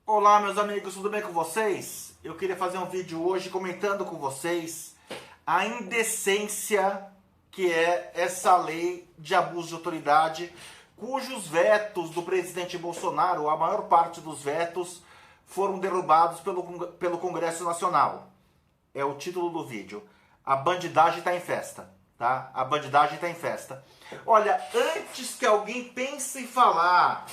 Olá, meus amigos, tudo bem com vocês? Eu queria fazer um vídeo hoje comentando com vocês a indecência que é essa lei de abuso de autoridade, cujos vetos do presidente Bolsonaro, a maior parte dos vetos, foram derrubados pelo Congresso Nacional. É o título do vídeo. A bandidagem está em festa, tá? A bandidagem está em festa. Olha, antes que alguém pense em falar,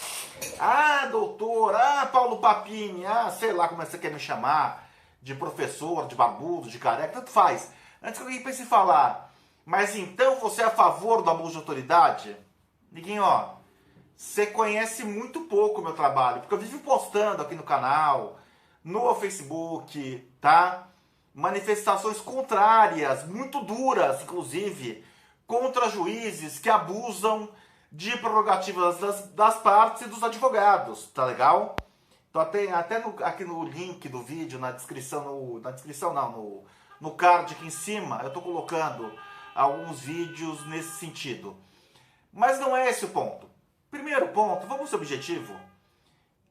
doutor, Paulo Papini, sei lá como você quer me chamar, de professor, de barbudo, de careca, tanto faz. Antes que alguém pense em falar, mas então você é a favor do abuso de autoridade? Niguinho, você conhece muito pouco o meu trabalho, porque eu vivo postando aqui no canal, no Facebook, tá? Manifestações contrárias, muito duras, inclusive, contra juízes que abusam de prerrogativas das partes e dos advogados, tá legal? Então aqui no link do vídeo, na descrição, no card aqui em cima, eu tô colocando alguns vídeos nesse sentido. Mas não é esse o ponto. Primeiro ponto, vamos ser objetivo.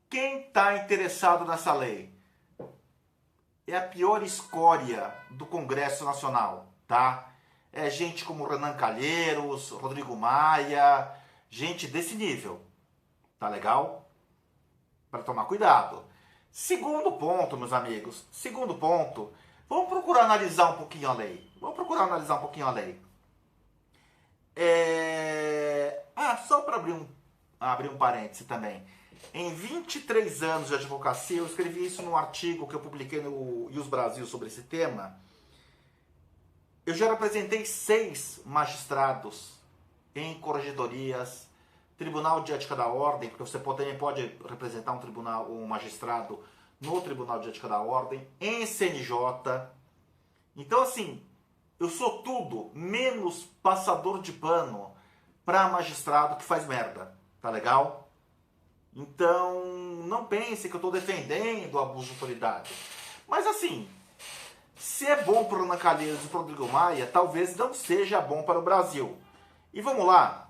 Quem está interessado nessa lei? É a pior escória do Congresso Nacional, tá? É gente como Renan Calheiros, Rodrigo Maia, gente desse nível, tá legal? Para tomar cuidado. Segundo ponto, meus amigos, vamos procurar analisar um pouquinho a lei. Só para abrir um parêntese também. Em 23 anos de advocacia, eu escrevi isso num artigo que eu publiquei no Ius Brasil sobre esse tema. Eu já representei 6 magistrados em corregedorias, Tribunal de Ética da Ordem, porque você também pode representar um magistrado no Tribunal de Ética da Ordem, em CNJ. Então, assim, eu sou tudo menos passador de pano para magistrado que faz merda, tá legal? Então, não pense que eu estou defendendo o abuso de autoridade. Mas assim, se é bom para o Renan Calheiros e para o Rodrigo Maia, talvez não seja bom para o Brasil. E vamos lá.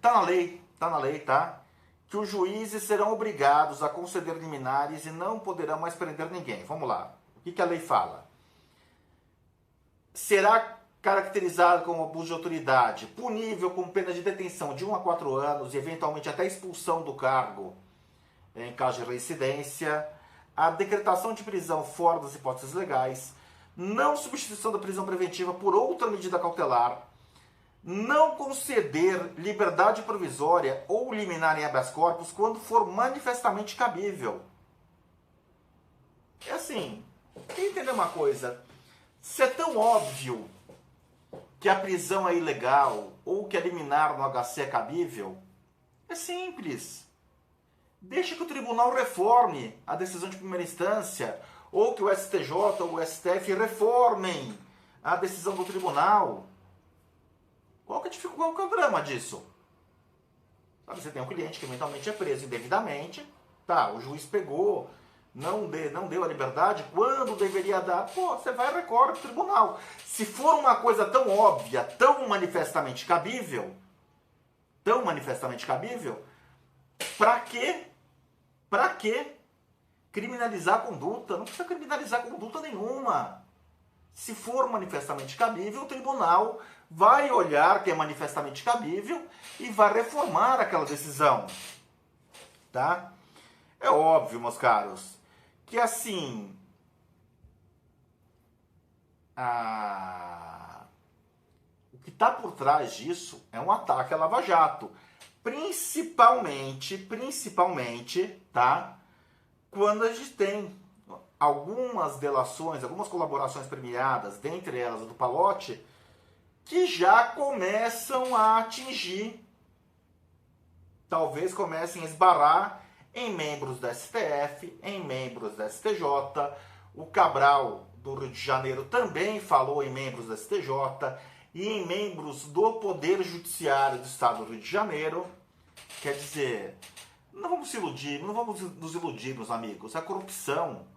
Tá na lei, tá? Que os juízes serão obrigados a conceder liminares e não poderão mais prender ninguém. Vamos lá. O que a lei fala? Será caracterizado como abuso de autoridade, punível com pena de detenção de 1 a 4 anos e eventualmente até expulsão do cargo em caso de reincidência, a decretação de prisão fora das hipóteses legais, não substituição da prisão preventiva por outra medida cautelar, não conceder liberdade provisória ou liminar em habeas corpus quando for manifestamente cabível. É assim, quer entender uma coisa? Se é tão óbvio que a prisão é ilegal ou que a liminar no HC é cabível, é simples. Deixa que o tribunal reforme a decisão de primeira instância, ou que o STJ ou o STF reformem a decisão do tribunal. Qual que é o drama disso? Sabe, você tem um cliente que eventualmente é preso indevidamente, o juiz pegou, não deu a liberdade quando deveria dar, você vai e recorre para o tribunal. Se for uma coisa tão óbvia, tão manifestamente cabível, para quê? Para quê? Criminalizar a conduta? Não precisa criminalizar conduta nenhuma. Se for manifestamente cabível, o tribunal vai olhar que é manifestamente cabível e vai reformar aquela decisão. Tá? É óbvio, meus caros, que assim, o que está por trás disso é um ataque à Lava Jato. Principalmente, tá? Quando a gente tem algumas delações, algumas colaborações premiadas, dentre elas a do Palotti, que já começam a atingir, talvez comecem a esbarrar em membros da STF, em membros da STJ. O Cabral do Rio de Janeiro também falou em membros da STJ e em membros do Poder Judiciário do Estado do Rio de Janeiro. Quer dizer, não vamos nos iludir, meus amigos. A corrupção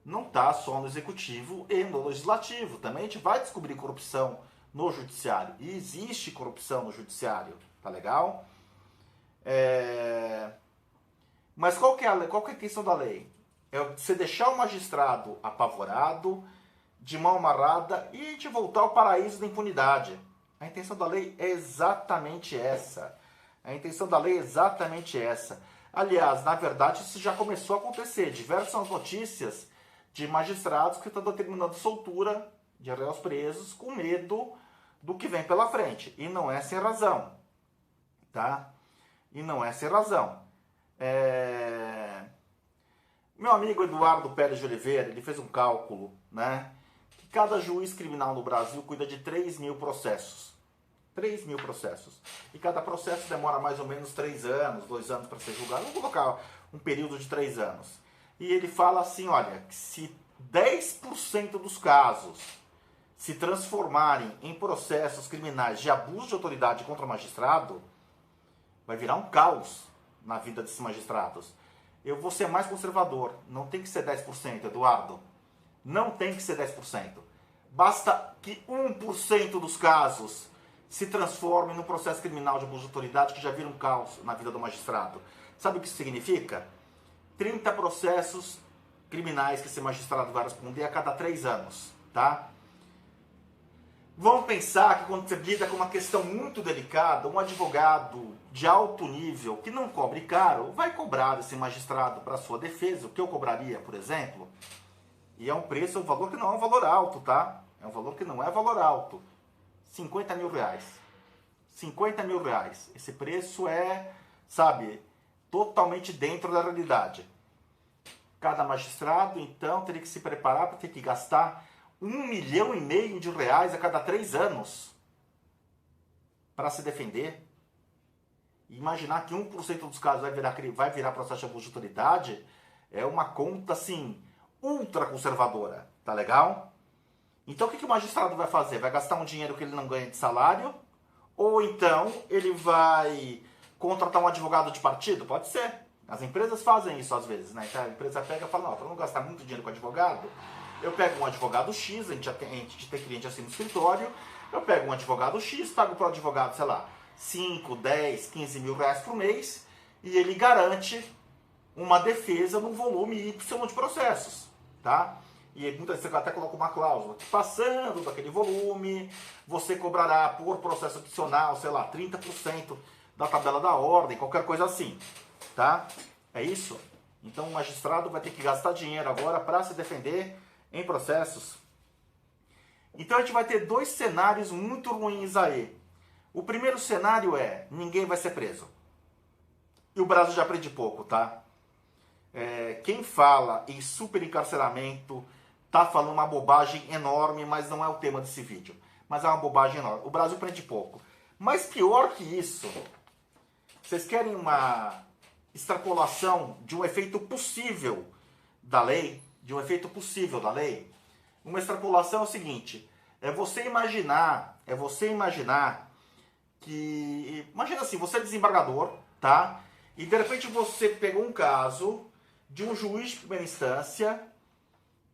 não está só no Executivo e no Legislativo. Também a gente vai descobrir corrupção no Judiciário. E existe corrupção no Judiciário, tá legal? Mas qual que é a intenção da lei? É você deixar o magistrado apavorado, de mão amarrada e a gente voltar ao paraíso da impunidade. A intenção da lei é exatamente essa. A intenção da lei é exatamente essa. Aliás, na verdade, isso já começou a acontecer. Diversas notícias de magistrados que estão determinando soltura de réus presos com medo do que vem pela frente. E não é sem razão. Tá? E não é sem razão. Meu amigo Eduardo Pérez de Oliveira, ele fez um cálculo, né? Que cada juiz criminal no Brasil cuida de 3.000 processos. 3.000 processos. E cada processo demora mais ou menos 3 anos, 2 anos para ser julgado. Vamos colocar um período de 3 anos. E ele fala assim, olha, que se 10% dos casos se transformarem em processos criminais de abuso de autoridade contra magistrado, vai virar um caos na vida desses magistrados. Eu vou ser mais conservador. Não tem que ser 10%, Eduardo. Não tem que ser 10%. Basta que 1% dos casos se transformem num processo criminal de abuso de autoridade que já vira um caos na vida do magistrado. Sabe o que isso significa? 30 processos criminais que esse magistrado vai responder a cada 3 anos, tá? Vamos pensar que quando você lida com uma questão muito delicada, um advogado de alto nível, que não cobre caro, vai cobrar desse magistrado para sua defesa, o que eu cobraria, por exemplo. E é um preço, um valor que não é um valor alto, tá? É um valor que não é valor alto. 50 mil reais. 50 mil reais. Esse preço é, sabe, totalmente dentro da realidade. Cada magistrado, então, teria que se preparar para ter que gastar 1,5 milhão de reais a cada 3 anos para se defender. E imaginar que 1% dos casos vai virar processo de abuso de autoridade é uma conta, assim, ultra conservadora. Tá legal? Então, o que o magistrado vai fazer? Vai gastar um dinheiro que ele não ganha de salário? Ou então, ele vai contratar um advogado de partido? Pode ser. As empresas fazem isso às vezes, né? Então, a empresa pega e fala, não, para não gastar muito dinheiro com advogado, eu pego um advogado X, a gente tem cliente assim no escritório, eu pego um advogado X, pago para o advogado, sei lá, 5, 10, 15 mil reais por mês, e ele garante uma defesa no volume Y de processos, tá? E muitas vezes você até coloca uma cláusula, que passando daquele volume, você cobrará por processo adicional, sei lá, 30% da tabela da ordem, qualquer coisa assim, tá? É isso? Então o magistrado vai ter que gastar dinheiro agora para se defender em processos. Então a gente vai ter 2 cenários muito ruins aí. O primeiro cenário é, ninguém vai ser preso. E o Brasil já aprende pouco, tá? Quem fala em superencarceramento tá falando uma bobagem enorme, mas não é o tema desse vídeo. Mas é uma bobagem enorme. O Brasil aprende pouco. Mas pior que isso, vocês querem uma extrapolação de um efeito possível da lei? De um efeito possível da lei? Uma extrapolação é o seguinte, é você imaginar que, imagina assim, você é desembargador, tá? E de repente você pegou um caso de um juiz de primeira instância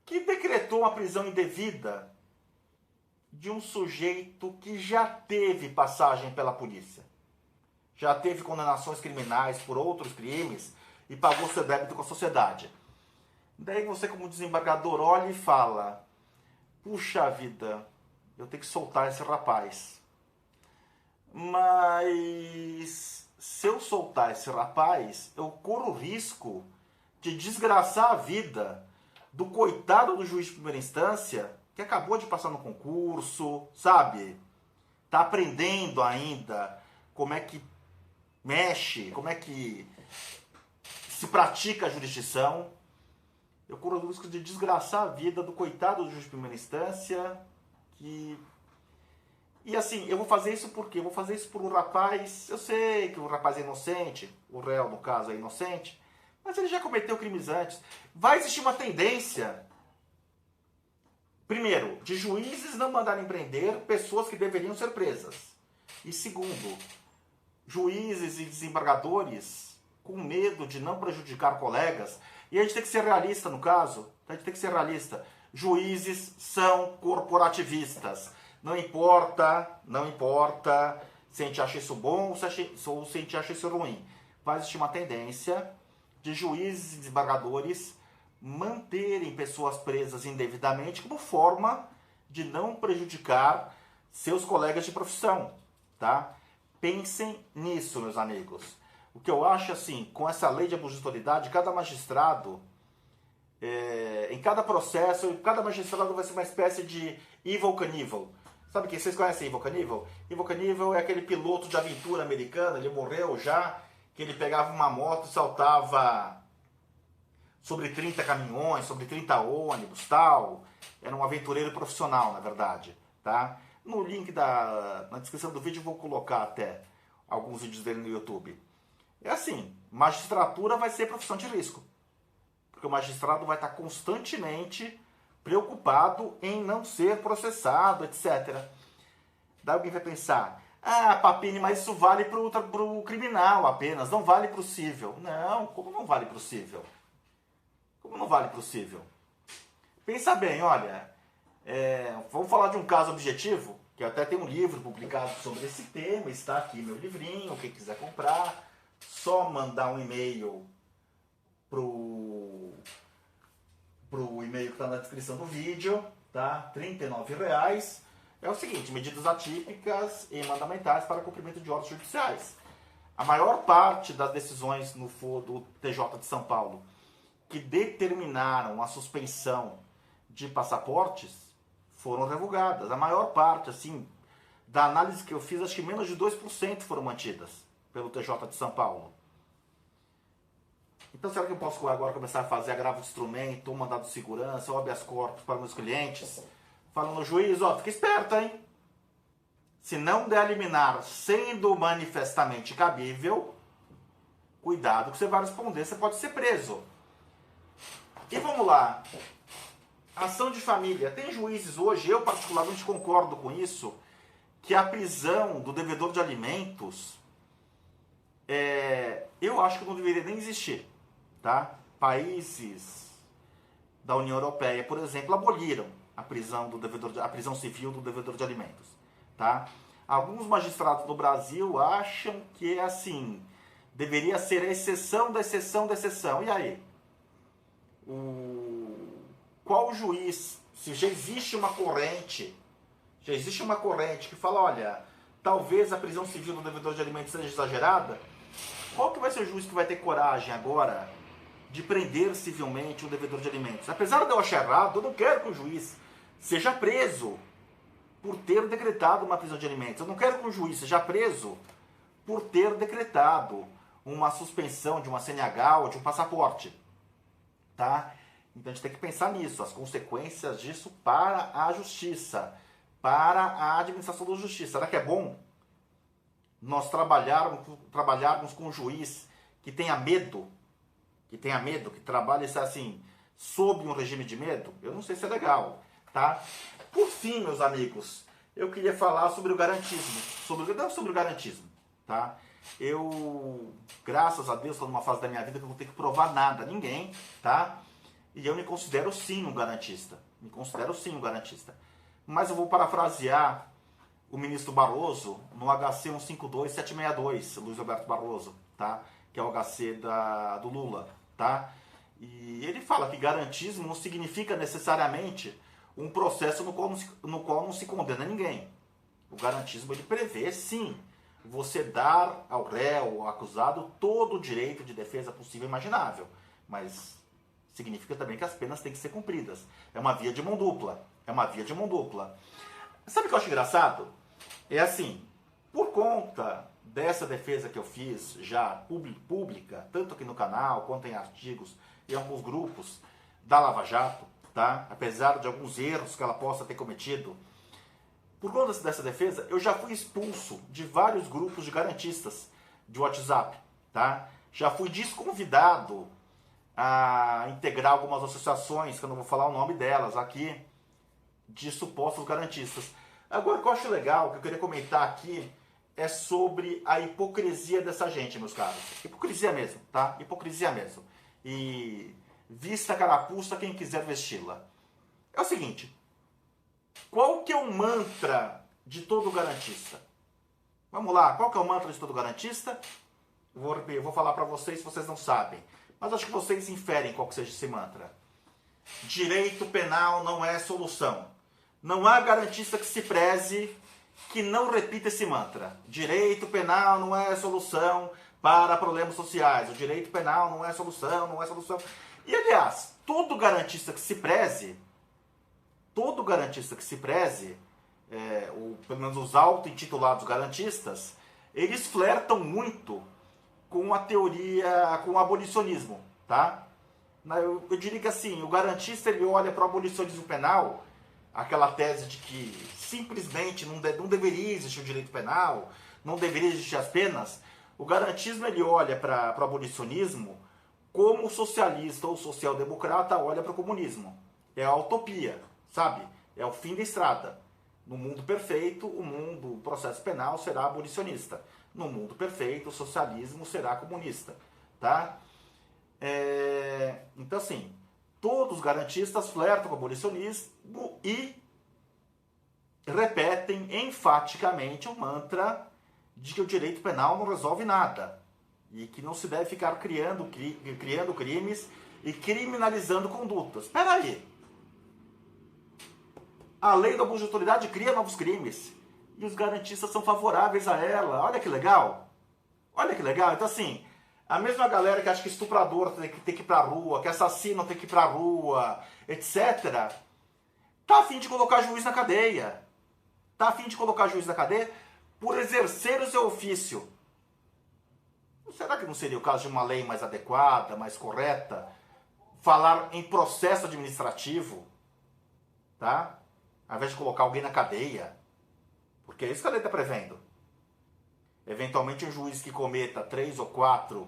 que decretou uma prisão indevida de um sujeito que já teve passagem pela polícia, já teve condenações criminais por outros crimes e pagou seu débito com a sociedade. Daí você, como desembargador, olha e fala, puxa vida, eu tenho que soltar esse rapaz. Mas se eu soltar esse rapaz, eu corro o risco de desgraçar a vida do coitado do juiz de primeira instância que acabou de passar no concurso, sabe? Tá aprendendo ainda como é que mexe, como é que se pratica a jurisdição. Eu corro o risco de desgraçar a vida do coitado do juiz de primeira instância. E assim, eu vou fazer isso por quê? Eu vou fazer isso por um rapaz, eu sei que o rapaz é inocente, o réu, no caso, é inocente, mas ele já cometeu crimes antes. Vai existir uma tendência, primeiro, de juízes não mandarem prender pessoas que deveriam ser presas. E segundo, juízes e desembargadores com medo de não prejudicar colegas. E a gente tem que ser realista no caso. A gente tem que ser realista. Juízes são corporativistas. Não importa se a gente acha isso bom ou se a gente acha isso ruim. Vai existir uma tendência de juízes e desembargadores manterem pessoas presas indevidamente como forma de não prejudicar seus colegas de profissão, tá? Pensem nisso, meus amigos. O que eu acho assim, com essa lei de abuso de autoridade, cada magistrado, em cada processo, cada magistrado vai ser uma espécie de Evel Knievel. Sabe quem vocês conhecem Evel Knievel? Evel Knievel é aquele piloto de aventura americano, ele morreu já, que ele pegava uma moto e saltava sobre 30 caminhões, sobre 30 ônibus, tal. Era um aventureiro profissional, na verdade, tá? No link na descrição do vídeo eu vou colocar até alguns vídeos dele no YouTube. É assim, magistratura vai ser profissão de risco. Porque o magistrado vai estar constantemente preocupado em não ser processado, etc. Daí alguém vai pensar, Papini, mas isso vale para o criminal apenas, não vale para o cível. Não, como não vale para o cível? Como não vale para o cível? Pensa bem, olha, vamos falar de um caso objetivo, que até tem um livro publicado sobre esse tema, está aqui meu livrinho, quem quiser comprar, só mandar um e-mail pro e-mail que está na descrição do vídeo, tá? R$ 39,00. É o seguinte, medidas atípicas e mandamentais para cumprimento de ordens judiciais. A maior parte das decisões no foro do TJ de São Paulo que determinaram a suspensão de passaportes foram revogadas. A maior parte, assim, da análise que eu fiz, acho que menos de 2% foram mantidas pelo TJ de São Paulo. Então, será que eu posso agora começar a fazer agravo de instrumento, ou mandado de segurança, ou habeas corpus para meus clientes? Falando no juiz, fica esperto, hein? Se não der a liminar sendo manifestamente cabível, cuidado que você vai responder, você pode ser preso. E vamos lá. Ação de família. Tem juízes hoje, eu particularmente concordo com isso, que a prisão do devedor de alimentos, eu acho que não deveria nem existir. Tá? Países da União Europeia, por exemplo, aboliram a prisão a prisão civil do devedor de alimentos, tá? Alguns magistrados no Brasil acham que é assim, deveria ser a exceção da exceção da exceção. E aí? Qual juiz, se já existe uma corrente que fala, olha, talvez a prisão civil do devedor de alimentos seja exagerada, qual que vai ser o juiz que vai ter coragem agora de prender civilmente o devedor de alimentos? Apesar de eu achar errado, eu não quero que o juiz seja preso por ter decretado uma prisão de alimentos. Eu não quero que o juiz seja preso por ter decretado uma suspensão de uma CNH ou de um passaporte. Tá? Então a gente tem que pensar nisso, as consequências disso para a justiça, para a administração da justiça. Será que é bom nós trabalharmos com um juiz que tenha medo, que trabalhe assim, sob um regime de medo? Eu não sei se é legal, tá? Por fim, meus amigos, eu queria falar sobre o garantismo, sobre o garantismo, tá? Eu, graças a Deus, estou numa fase da minha vida que eu não tenho que provar nada a ninguém, tá? E eu me considero sim um garantista, Mas eu vou parafrasear o ministro Barroso no HC 152762, Luiz Roberto Barroso, tá? Que é o HC do Lula, tá? E ele fala que garantismo não significa necessariamente um processo no qual não se condena ninguém. O garantismo, ele prevê, sim, você dar ao réu, ao acusado, todo o direito de defesa possível e imaginável. Mas significa também que as penas têm que ser cumpridas. É uma via de mão dupla. Sabe o que eu acho engraçado? É assim, por conta dessa defesa que eu fiz já pública, tanto aqui no canal, quanto em artigos e alguns grupos da Lava Jato, tá? Apesar de alguns erros que ela possa ter cometido, por conta dessa defesa, eu já fui expulso de vários grupos de garantistas de WhatsApp, tá? Já fui desconvidado a integrar algumas associações, que eu não vou falar o nome delas aqui, de supostos garantistas. Agora, o que eu acho legal, que eu queria comentar aqui, é sobre a hipocrisia dessa gente, meus caros. Hipocrisia mesmo, tá? Hipocrisia mesmo. E vista a carapuça quem quiser vesti-la. É o seguinte, qual que é o mantra de todo garantista? Vamos lá, qual que é o mantra de todo garantista? Eu vou falar para vocês se vocês não sabem. mas acho que vocês inferem qual que seja esse mantra. Direito penal não é solução. Não há garantista que se preze que não repita esse mantra. Direito penal não é solução para problemas sociais. O direito penal não é solução, não é solução. E, aliás, todo garantista que se preze, ou pelo menos os auto-intitulados garantistas, eles flertam muito com a teoria, com o abolicionismo, tá? Eu diria que assim, o garantista ele olha para o abolicionismo penal, aquela tese de que simplesmente não deveria existir o direito penal, não deveria existir as penas. O garantismo ele olha para o abolicionismo como o socialista ou social-democrata olha para o comunismo. É a utopia, sabe? É o fim da estrada. No mundo perfeito, o processo penal será abolicionista. No mundo perfeito, o socialismo será comunista, tá? Então, assim, todos os garantistas flertam com o abolicionismo e repetem enfaticamente o mantra de que o direito penal não resolve nada e que não se deve ficar criando crimes e criminalizando condutas. Espera aí! A lei do abuso de autoridade cria novos crimes e os garantistas são favoráveis a ela. Olha que legal! Olha que legal! Então, assim, a mesma galera que acha que estuprador tem que ir pra rua, que assassino tem que ir pra rua, etc., tá a fim de colocar juiz na cadeia. Tá a fim de colocar juiz na cadeia por exercer o seu ofício. Será que não seria o caso de uma lei mais adequada, mais correta? Falar em processo administrativo, tá? Ao invés de colocar alguém na cadeia. Porque é isso que a lei está prevendo. Eventualmente um juiz que cometa 3 ou 4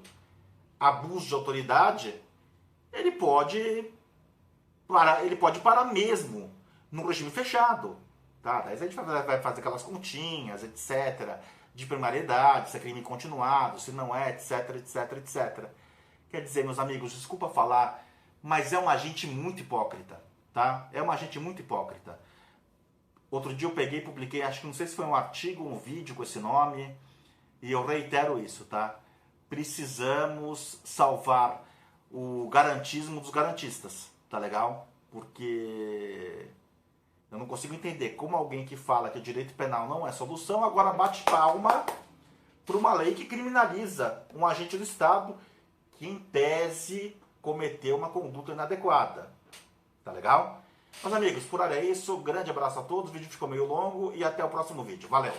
abusos de autoridade, ele pode parar mesmo no regime fechado. Tá? Daí a gente vai fazer aquelas continhas, etc., de primariedade, se é crime continuado, se não é, etc, etc, etc. Quer dizer, meus amigos, desculpa falar, mas é um agente muito hipócrita, tá? É um agente muito hipócrita. Outro dia eu peguei e publiquei, acho que não sei se foi um artigo ou um vídeo com esse nome, e eu reitero isso, tá? Precisamos salvar o garantismo dos garantistas, tá legal? Porque eu não consigo entender como alguém que fala que o direito penal não é solução, agora bate palma para uma lei que criminaliza um agente do Estado que, em tese, cometeu uma conduta inadequada. Tá legal? Meus amigos, por hora é isso. Grande abraço a todos. O vídeo ficou meio longo e até o próximo vídeo. Valeu!